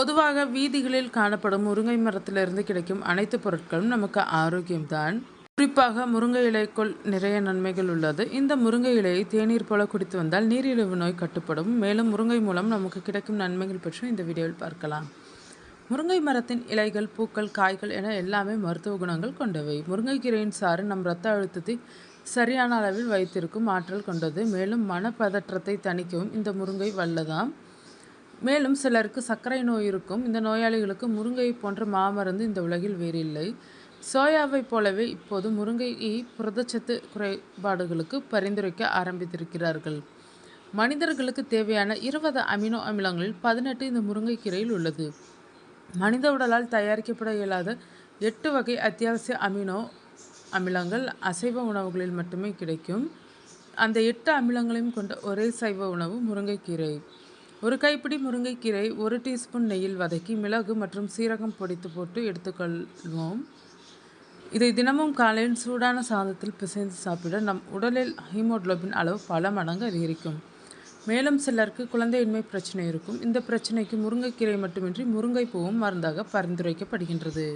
பொதுவாக வீதிகளில் காணப்படும் முருங்கை மரத்திலிருந்து கிடைக்கும் அனைத்து பொருட்களும் நமக்கு ஆரோக்கியம்தான். குறிப்பாக முருங்கை இலைக்குள் நிறைய நன்மைகள் உள்ளது. இந்த முருங்கை இலையை தேநீர் போல குடித்து வந்தால் நீரிழிவு நோய் கட்டுப்படும். மேலும் முருங்கை மூலம் நமக்கு கிடைக்கும் நன்மைகள் பற்றி இந்த வீடியோவில் பார்க்கலாம். முருங்கை மரத்தின் இலைகள், பூக்கள், காய்கள் என எல்லாமே மருத்துவ குணங்கள் கொண்டவை. முருங்கைக்கீரையின் சாறு நம் இரத்த அழுத்தத்தை சரியான அளவில் வைத்திருக்கும் ஆற்றல் கொண்டது. மேலும் மனப்பதற்றத்தை தணிக்கவும் இந்த முருங்கை வல்லதாம். மேலும் சிலருக்கு சர்க்கரை நோய் இருக்கும். இந்த நோயாளிகளுக்கு முருங்கை போன்ற மாமருந்து இந்த உலகில் வேறில்லை. சோயாவை போலவே இப்போது முருங்கையை புரதச்சத்து குறைபாடுகளுக்கு பரிந்துரைக்க ஆரம்பித்திருக்கிறார்கள். மனிதர்களுக்கு தேவையான 20 அமினோ அமிலங்களில் 18 இந்த முருங்கைக்கீரையில் உள்ளது. மனித உடலால் தயாரிக்கப்பட இயலாத 8 வகை அத்தியாவசிய அமினோ அமிலங்கள் அசைவ உணவுகளில் மட்டுமே கிடைக்கும். அந்த 8 அமிலங்களையும் கொண்ட ஒரே சைவ உணவு முருங்கைக்கீரை. ஒரு கைப்பிடி முருங்கைக்கீரை 1 டீஸ்பூன் நெய்யில் வதக்கி மிளகு மற்றும் சீரகம் பொடித்து போட்டு எடுத்துக்கொள்வோம். இதை தினமும் காலையில் சூடான சாதத்தில் பிசைந்து சாப்பிட நம் உடலில் ஹீமோகுளோபின் அளவு பல மடங்கு அதிகரிக்கும். மேலும் சிலருக்கு குழந்தையின்மை பிரச்சனை இருக்கும். இந்த பிரச்சனைக்கு முருங்கைக்கீரை மட்டுமின்றி முருங்கைப்பூவும் மருந்தாக பரிந்துரைக்கப்படுகின்றது.